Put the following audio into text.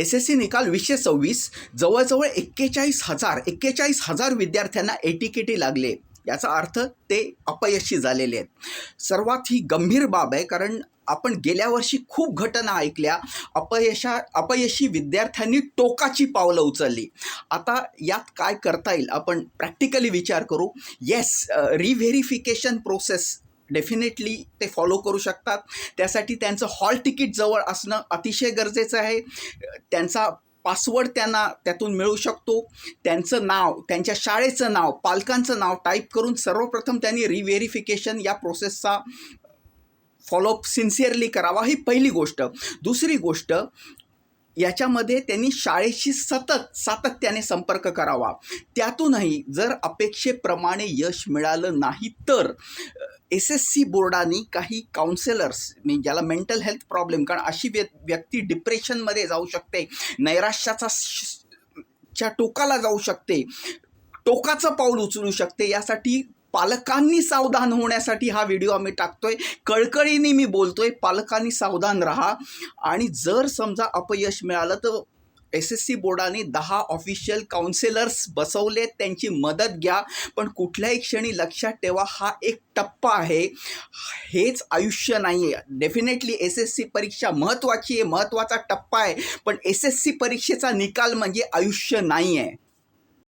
SSC निकाल 2026 जवळजवळ 41,000 विद्यार्थ्यांना ATKT लागले. याचा अर्थ ते अपयशी झालेले आहेत. सर्वात ही गंभीर बाब आहे, कारण आपण गेल्या वर्षी खूप घटना ऐकल्या. अपयशी विद्यार्थ्यांनी टोकाची पावलं उचलली. आता यात काय करता येईल आपण प्रॅक्टिकली विचार करू. रिव्हेरिफिकेशन प्रोसेस डेफिनेटली ते फॉलो करू शकतात. त्यासाठी त्यांचं हॉल तिकीट जवळ असणं अतिशय गरजेचं आहे. त्यांचा पासवर्ड त्यांना त्यातून मिळू शकतो. त्यांचं नाव, त्यांच्या शाळेचं नाव, पालकांचं नाव टाईप करून सर्वप्रथम त्यांनी रिव्हेरिफिकेशन या प्रोसेसचा फॉलोअप सिन्सिअरली करावा, ही पहिली गोष्ट. दुसरी गोष्ट, याच्यामध्ये त्यांनी शाळेशी सातत्याने संपर्क करावा. त्यातूनही जर अपेक्षेप्रमाणे यश मिळालं नाही तर SSC बोर्डाने काही काउन्सिलर्स, ज्याला मेंटल हेल्थ प्रॉब्लेम, कारण अशी व्यक्ती डिप्रेशनमध्ये जाऊ शकते, नैराश्याच्या टोकाला जाऊ शकते, टोकाचं पाऊल उचलू शकते. यासाठी पालकांनी सावधान होण्यासाठी हा व्हिडिओ आम्ही टाकतोय. कळकळीने मी बोलतोय, पालकांनी सावधान राहा. आणि जर समजा अपयश मिळालं तर SSC बोर्डाने 10 ऑफिशियल काउन्सिलर्स बसवले, त्यांची मदत घ्या. पण कुठल्याही क्षणी लक्षात ठेवा, हा एक टप्पा आहे, हेच आयुष्य नाही आहे. डेफिनेटली SSC परीक्षा महत्त्वाची आहे, महत्त्वाचा टप्पा आहे, पण SSC परीक्षेचा निकाल म्हणजे आयुष्य नाही आहे.